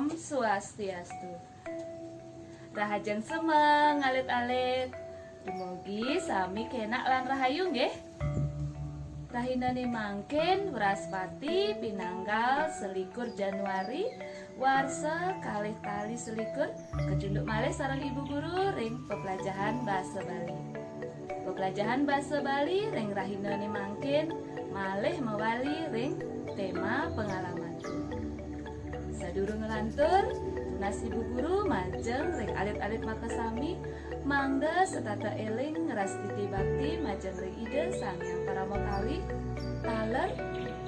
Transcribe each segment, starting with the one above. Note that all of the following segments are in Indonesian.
Om Swastiastu. Rahajeng semeng alit-alit. Dumugi sami kenak lan rahayu nggih. Rahinane mangkin Wraspati pinanggal 21 Januari warsa kalih tali 21 kejunduk malih sareng Ibu Guru ring pepelajahan basa Bali. Pepelajahan basa Bali ring rahinane mangkin malih mewali ring tema pengalaman. Sadurung ngelantur tunas Ibu Guru majeng ring alit-alit makasami mangga setata eling ngerastiti bakti majeng ring ide Sang Hyang Paramokali taler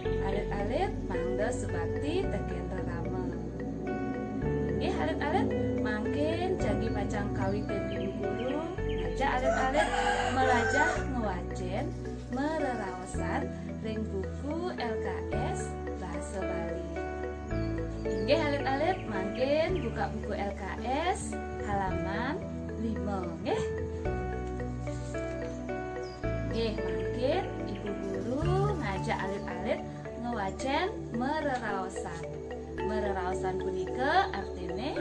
alit-alit mangga subakti teken rerama. Nggih alit-alit mangkin jagi pacang kawitin Ibu Guru ngajak alit-alit melajah ngewacen mereraosan ring buku LKS Bahasa Bali. Nggih alit-alit mangkin buka buku LKS halaman 5 nggih. Nggih mangkin Ibu Guru ngajak alit-alit ngewacen mereraosan. Mereraosan punika artine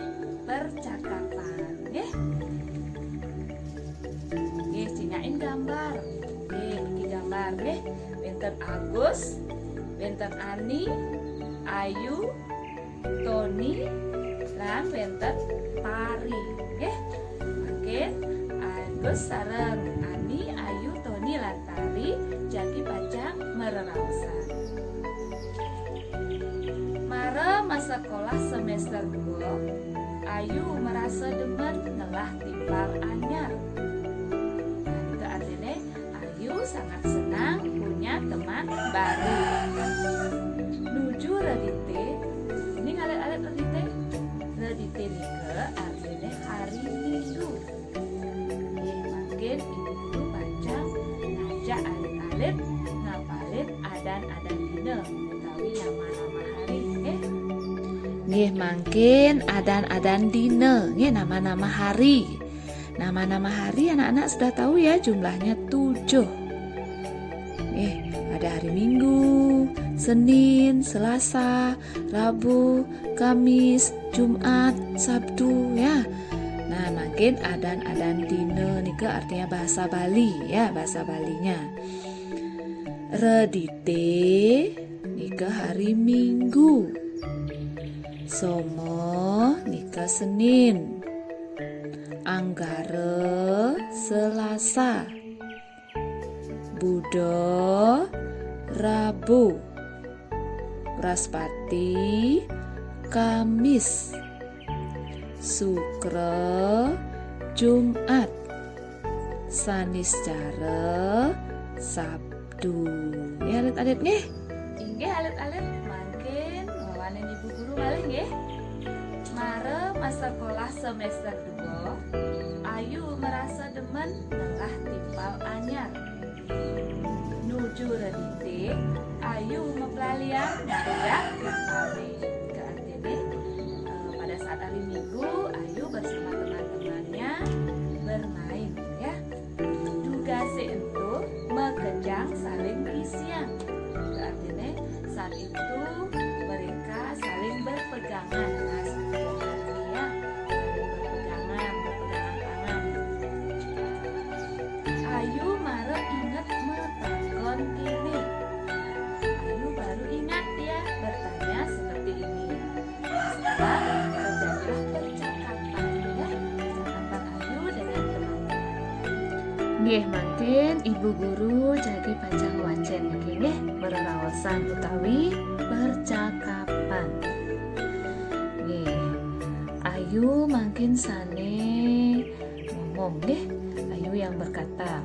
percakapan nggih. Nggih cinyain gambar. Nggih iki gambar nggih. Benten Agus, benten Ani, Ayu, Toni, lan benten Pari nggih. Mangkin Agus sareng Ani, Ayu, Toni lan Pari jagi pacang mereraosan. Mara masa sekolah semester 2, Ayu merasa demen ngelah timpal anyar. Itu artinya Ayu sangat senang punya teman baru. Nuju redite, ini alit-alit redite. Redite nika artinya hari Minggu. Makin Ibu Guru pacang ngajak alit-alit ngapalin adan-adan dina utawi nama-nama hari nggih mangkin adan-adan dina nggih nama-nama hari. Nama-nama hari anak-anak sudah tahu ya, jumlahnya 7. Ada hari Minggu, Senin, Selasa, Rabu, Kamis, Jumat, Sabtu ya. Nah, makin adan-adan dina nika artinya bahasa Bali ya, bahasa Balinya. Redite nika hari Minggu. Somo nika Senin. Anggara Selasa. Budo Rabu. Wraspati Kamis. Sukra Jumat. Saniscara Sabtu. Ya alit-alit nggih. Inggih alit-alit mangkin ngawanen Ibu Guru malih nggih. Mare masa sekolah semester 2, Ayu merasa demen ngelah timpal anyar. Nuju redite, Ayu mempelalian ngajak timpale. Artinya pada saat hari Minggu Ayu bersama teman-temannya bermain ya. Dugase itu mekejang saling isian. Artinya saat itu mereka saling berpegangan. Berpegangan tangan. Ayu mare ingat metakon kini. Ayu baru ingat ya bertanya seperti ini. Setelah terjadilah percakapan ya, percakapan Ayu dengan teman-teman. Nggih mangkin Ibu Guru jadi pacang wacen niki nggih mereraosan utawi percakapan. Nggih. Ayu mangkin sane ngomong nggih. Ayu yang berkata,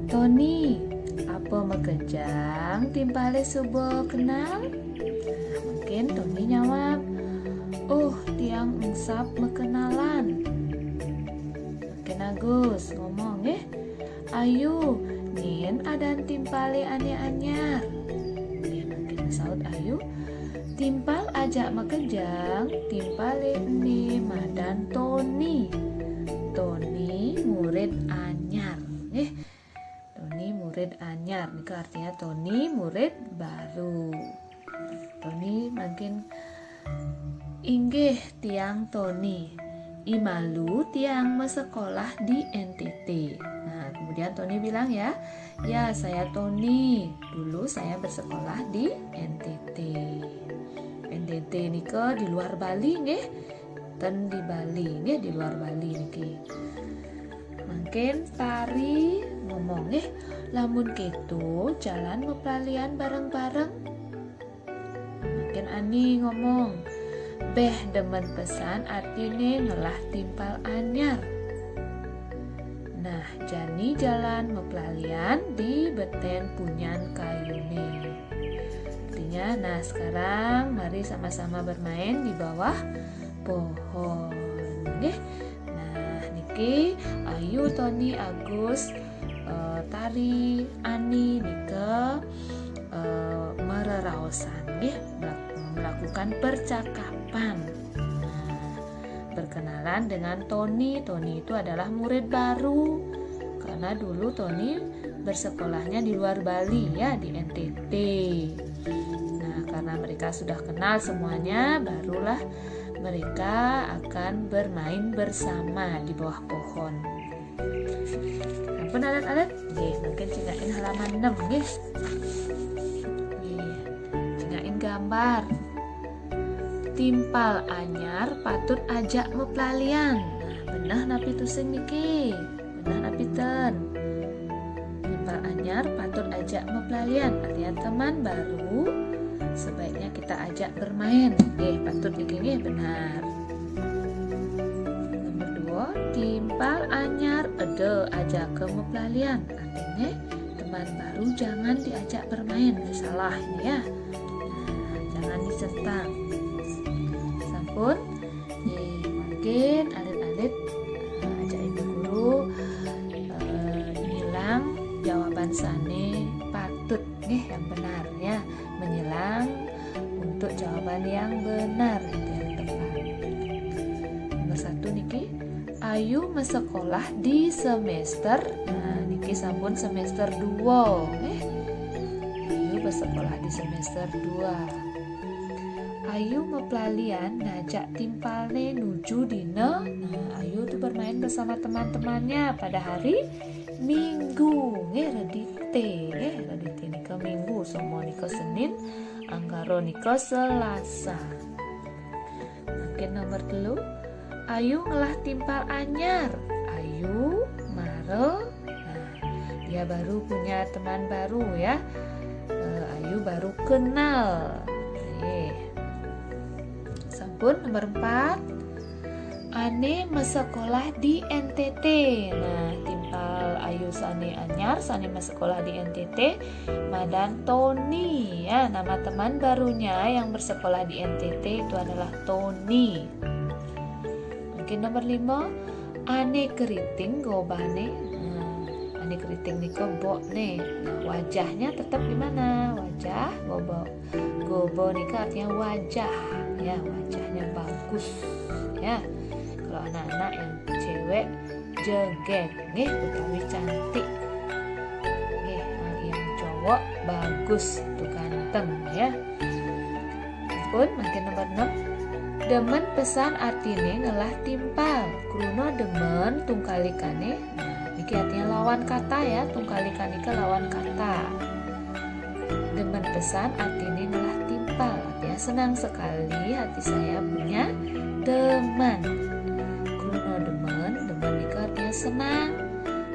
"Toni, apa mekejang timpale subuh kenal?" Mungkin Toni jawab, "Oh, tiang ensap mekenalan." Mungkin Agus ngomong nggih, "Ayu, nin adan timpale anyar-anyar." Mungkin saut Ayu, "Timpal ajak mekejang, timpale ini madan Toni. Toni murid anyar." Toni murid anyar, ini artinya Toni murid baru. Toni makin Inggih tiang Toni, imalu tiang mesekolah di NTT. Nah, kemudian Toni bilang ya saya Toni, dulu saya bersekolah di NTT. NTT nika di luar Bali nggih, ten di Bali nggih, di luar Bali niki. Mungkin Pari ngomong lamun keto jalan mepelalian bareng-bareng. Mungkin Ani ngomong, beh demen pesan artine ngelah timpal anyar. Nah, jani jalan mepelalian di beten punyan kayune. Artinya, nah sekarang mari sama-sama bermain di bawah pohon. Nah, niki Ayu, Toni, Agus, Tari, Ani, Nika mereraosan melakukan percakapan. Nah, berkenalan dengan Toni. Toni itu adalah murid baru karena dulu Toni bersekolahnya di luar Bali ya, di NTT. Nah, karena mereka sudah kenal semuanya, barulah mereka akan bermain bersama di bawah pohon. Ampun alat-alat, mungkin cingain halaman 6 nggih. Cingain gambar. Timpal anyar patut ajak mepelalian. Nah, benah napi tusing niki. Benah napi ten. Timpal anyar patut ajak mepelalian. Artinya teman baru sebaiknya kita ajak bermain. Patut niki benar. Nomor 2, timpal anyar ede ajak ke mepelalian. Artinya teman baru jangan diajak bermain. Salah ini ya. Nah, jangan disertang. Sampun. Mungkin alit-alit ajak ibu guru nyilang jawaban sane patut yang benar ya. Menyilang untuk jawaban yang benar yang tepat. Nomor 1 niki, Ayu mesekolah di semester. Nah, niki sampun semester 2. Ayu bersekolah di semester 2. Ayu mepelalian ngajak timpalne nuju dina. Nah, Ayu tuh bermain bersama teman-temannya pada hari Minggu. Redite nika Minggu, semua nika Senin, anggaro nika Selasa. Mungkin nomor 3, Ayu ngelah timpal anyar. Ayu mare. Nah, dia baru punya teman baru ya. Ayu baru kenal. Sampun. Nomor 4, Ane mesekolah di NTT. Nah, timpal Ayu sane anyar, sane mesekolah di NTT. Madan Toni ya, nama teman barunya yang bersekolah di NTT itu adalah Toni. Mungkin nomor 5, Ane keriting gobane. Nah, Ane keriting niko bokne. Nah, wajahnya tetap di mana? Wajah gobo. Gobo nika artinya wajah ya, wajahnya bagus ya. Kalau anak-anak yang cewek jegek utawi cantik. Yang cowok bagus tuh ganteng ya. Pun makin nomor 6, demen pesan artine ngelah timpal. Kruna demen tungkalikane. Nah, niki artinya lawan kata ya, tungkalikan nika lawan kata. Demen pesan artine ngelah timpal. Artinya senang sekali hati saya punya teman. Kruna demen nika artinya senang.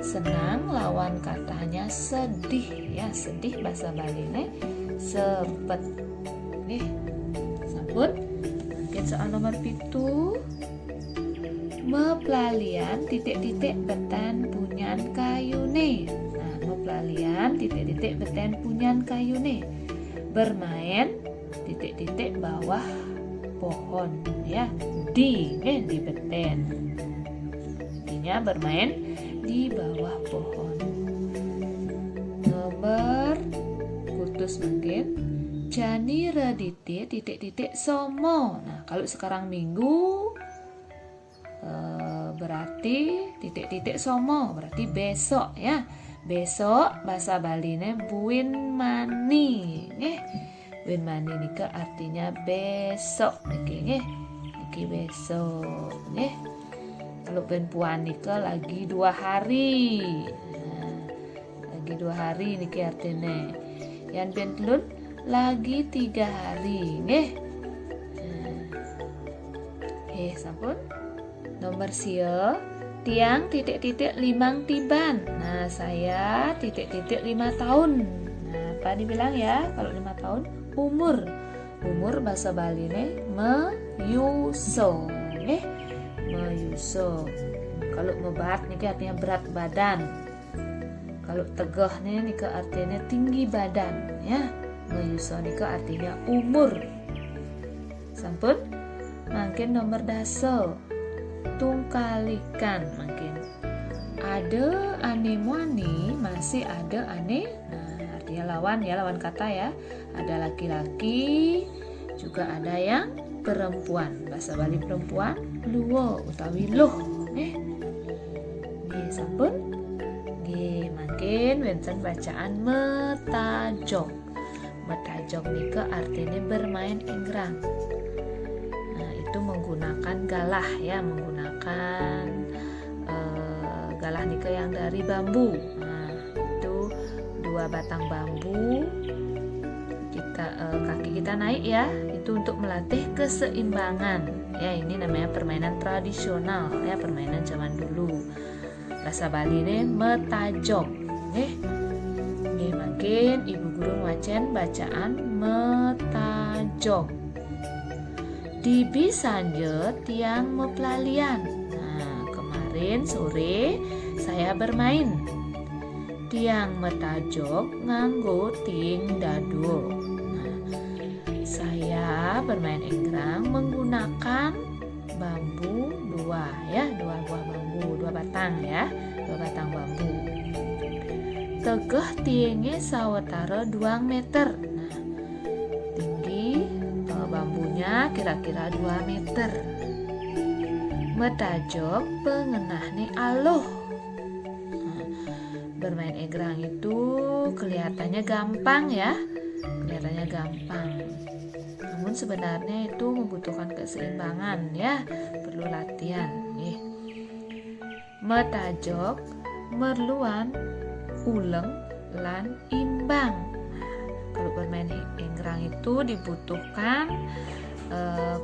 Senang lawan katanya sedih ya, sedih bahasa Baline sepet. Sampun. Mungkin soal nomor 7, mepelalian titik-titik beten punyan kayune. Nah, mepelalian titik-titik beten punyan kayune. Bermain titik-titik bawah pohon ya, di beten. Intinya bermain di bawah pohon. Nomor kutus mungkin, jani redite titik-titik somo. Nah, kalau sekarang Minggu berarti titik-titik somo, berarti besok ya. Besok bahasa Baline buin mani. Buin mani nika artinya besok niki nggih. laki besok. Kalau perempuan nika lagi 2 hari. Lagi 2 hari niki artinya. Yang pentelun lagi 3 hari. Sampun. Nomor sio tiang titik-titik 5 tiban. Nah, saya titik-titik 5 tahun. Nah, apa dibilang ya kalau 5 tahun? Umur bahasa Bali meyuso. Meyuso. Kalau mebat nih artinya berat badan. Kalau tegah nih artinya tinggi badan ya. Meyuso nih artinya umur. Sampun. Mungkin nomor daso tungkalikan mungkin ada anemoni masih ada ane. Nah, artinya lawan kata ya. Ada laki-laki juga ada yang perempuan. Bahasa Bali perempuan luwo utawi loh. Sampun. Mungkin wenten bacaan metajog. Metajog nika artinya bermain enggrang. Itu menggunakan galah ya, menggunakan galah nika yang dari bambu. Nah, itu 2 batang bambu kaki kita naik ya, itu untuk melatih keseimbangan ya. Ini namanya permainan tradisional ya, permainan zaman dulu. Bahasa Bali ini metajog. Makin ibu guru wacen bacaan metajog. Dibi sanje tiang mepelalian. Nah, kemarin sore saya bermain. Tiang metajog nganggo ting dado. Nah, saya bermain enggrang menggunakan bambu 2 ya, 2 buah bambu, 2 batang ya, 2 batang bambu. Tegeh tienge sawetara 2 meter. Nah, tinggi bambunya kira-kira 2 meter. Metajog pengenahne aloh. Nah, bermain enggrang itu kelihatannya gampang ya, kelihatannya gampang. Namun sebenarnya itu membutuhkan keseimbangan ya, perlu latihan. Metajog merluan uleng lan imbang. Kalau bermain enggrang itu dibutuhkan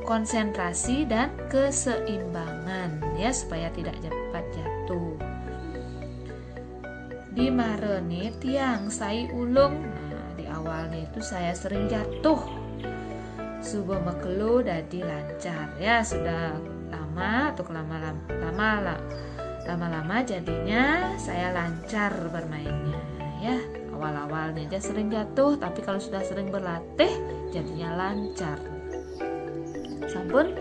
konsentrasi dan keseimbangan ya, supaya tidak cepat jatuh. Di marene tiang sai ulung. Nah, di awalnya itu saya sering jatuh. Subuh mekelu dadi lancar ya, sudah lama atau lama-lama jadinya saya lancar bermainnya ya. Awal-awalnya aja sering jatuh, tapi kalau sudah sering berlatih jadinya lancar. Sampun.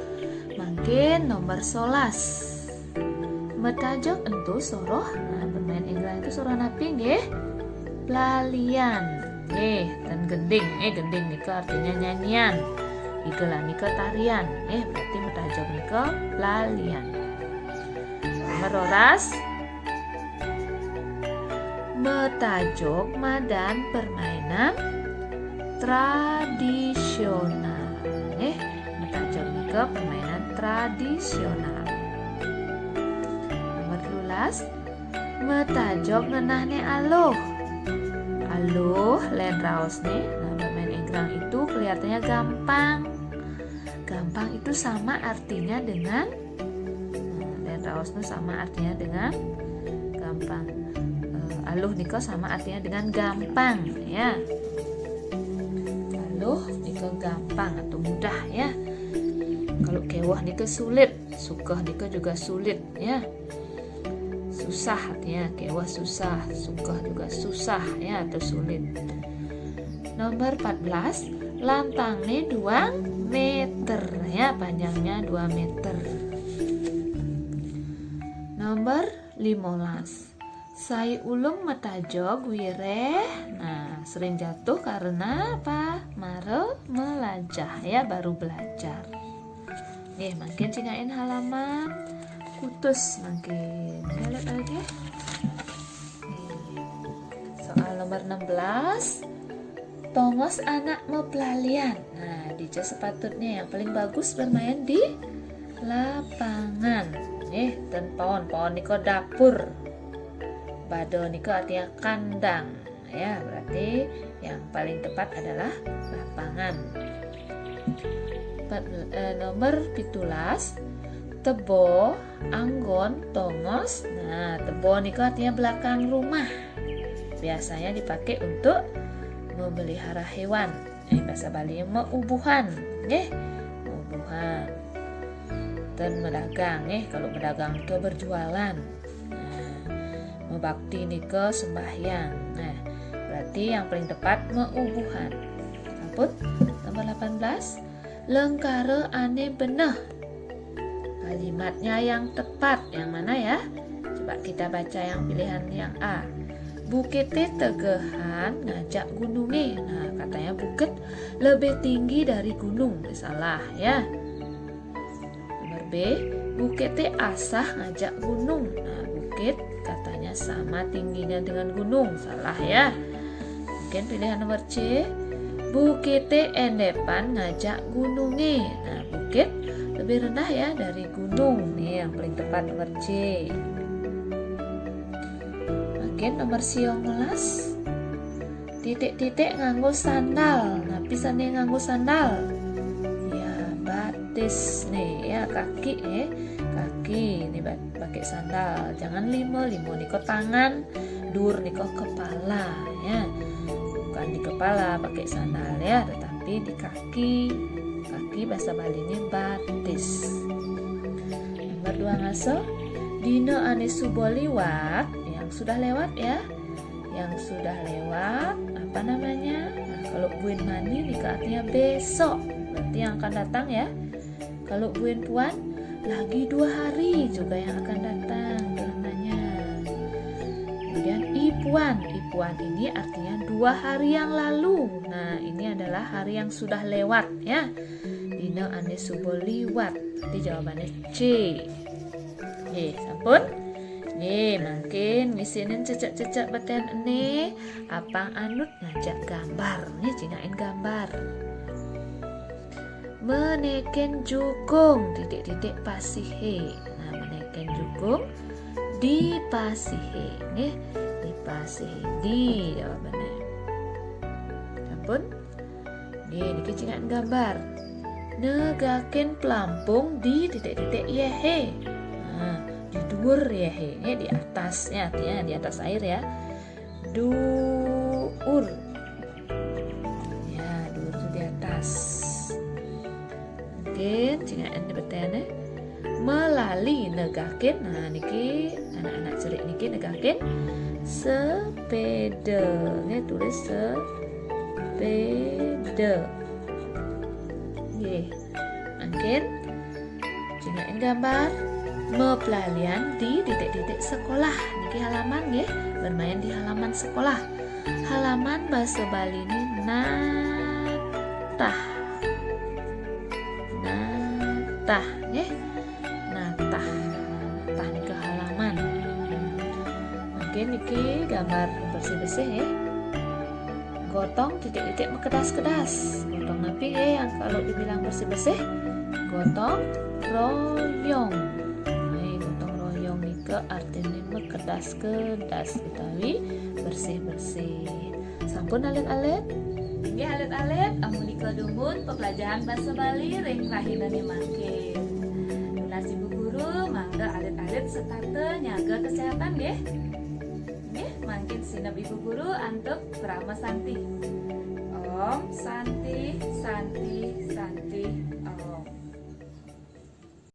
Mungkin nomor 11. Metajog entu soroh. Nah, bermain enggrang itu soroh napi nggih? Pelalian. Dan gending. Gending nika artinya nyanyian. Igelan nika tarian. Berarti metajog nika pelalian. Nomor 12. Metajog madan permainan tradisional. Metajog nika permainan tradisional. Nomor 12. Metajog ngenahne aloh. Aloh len raos nih. Nah, bermain enggrang itu kelihatannya gampang. Gampang itu sama artinya dengan len raos itu sama artinya dengan gampang. Aluh nika sama artinya dengan gampang ya. Aluh nika gampang atau mudah ya. Kalau kewah nika sulit, sukah nika juga sulit ya. Susah artinya kewah susah, sukah juga susah ya atau sulit. Nomor 14, lantangnya 2 meter ya, panjangnya 2 meter. Nomor 15. Sai ulung metajog wireh. Nah, sering jatuh karena apa? Mare melajah ya, baru belajar. Makin cingain halaman kutus makin. Lihat lagi. Soal nomor 16. Tongos anak mepelalian. Nah, Dija sepatutnya yang paling bagus bermain di lapangan. Dan pohon niko dapur. Bado niko artinya kandang. Ya, berarti yang paling tepat adalah lapangan. Nomor 17, tebo, anggon, tongos. Nah, tebo niko artinya belakang rumah. Biasanya dipakai untuk memelihara hewan. Bahasa Bali meubuhan, meubuhan. Dan medagang, kalau medagang ke berjualan. Nah, mebakti niko sembahyang. Nah, berarti yang paling tepat meubuhan. Ampun, nomor 18, lengkare ane beneh. Kalimatnya yang tepat yang mana ya? Coba kita baca yang pilihan yang A. Bukite tegehan ngajak gununge. Nah, katanya bukit lebih tinggi dari gunung. Salah ya. Nomor B, bukite asah ngajak gunung. Nah, bukit katanya sama tingginya dengan gunung. Salah ya. Mungkin pilihan nomor C, bukite endepan ngajak gununge. Nah, bukit lebih rendah ya dari gunung. Nih yang paling tepat nomor C. Mungkin nomor 19, titik-titik nganggo sandal. Nah, pisane nganggo sandal. Ya, batis nih ya, kaki kaki ini pakai sandal. Jangan limo niko tangan, dur niko kepala ya. Bukan di kepala pakai sandal ya, tetapi di kaki. Kaki bahasa Bali ini batis. Nomor 2 ngaso, dino ane subo liwat. Yang sudah lewat ya, yang sudah lewat apa namanya? Nah, kalau buin mani nih artinya besok, berarti yang akan datang ya. Kalau buin puan lagi 2 hari juga yang akan datang namanya. Kemudian ipuan ini artinya 2 hari yang lalu. Nah, ini adalah hari yang sudah lewat ya. Dino ane subo liwat. Jadi jawabannya C. Sampun. Mungkin ngisinin cecak-cecak beten ini apang anut ngajak gambar. Cinain gambar. Meneken jukung titik-titik pasihe. Nah, meneken jukung di pasihe. Di pasihe. Di jawabannya. Ampun. Niki cinain gambar. Negaken pelampung di titik-titik yehe. Nah, di dhuwur ya, ini di atasnya artinya di atas air ya. Dhuwur. Ya, dhuwur itu di atas. Mungkin cingaan betene melali negaken. Nah, niki anak-anak cerik niki negaken sepeda. Ini tulis sepeda. Mungkin cingaan gambar mepelalian di titik-titik sekolah. Niki halaman ya, bermain di halaman sekolah. Halaman bahasa Bali ini natah. Natah ya. Natah niki halaman. Mungkin niki gambar bersih-bersih ya. Gotong titik-titik kedas-kedas. Gotong napi ya yang kalau dibilang bersih-bersih. Gotong royong. Artinya kedas-kedas utawi bersih-bersih. Sampun alit-alit? Nggih alit-alit amunika dumun pembelajaran basa Bali ring rahidane mangke. Tunas Ibu Guru mangga alit-alit setata nyaga kesehatan nggih. Nggih, mangkin sinep Ibu Guru antuk Brahma Santi. Om Santi Santi Santi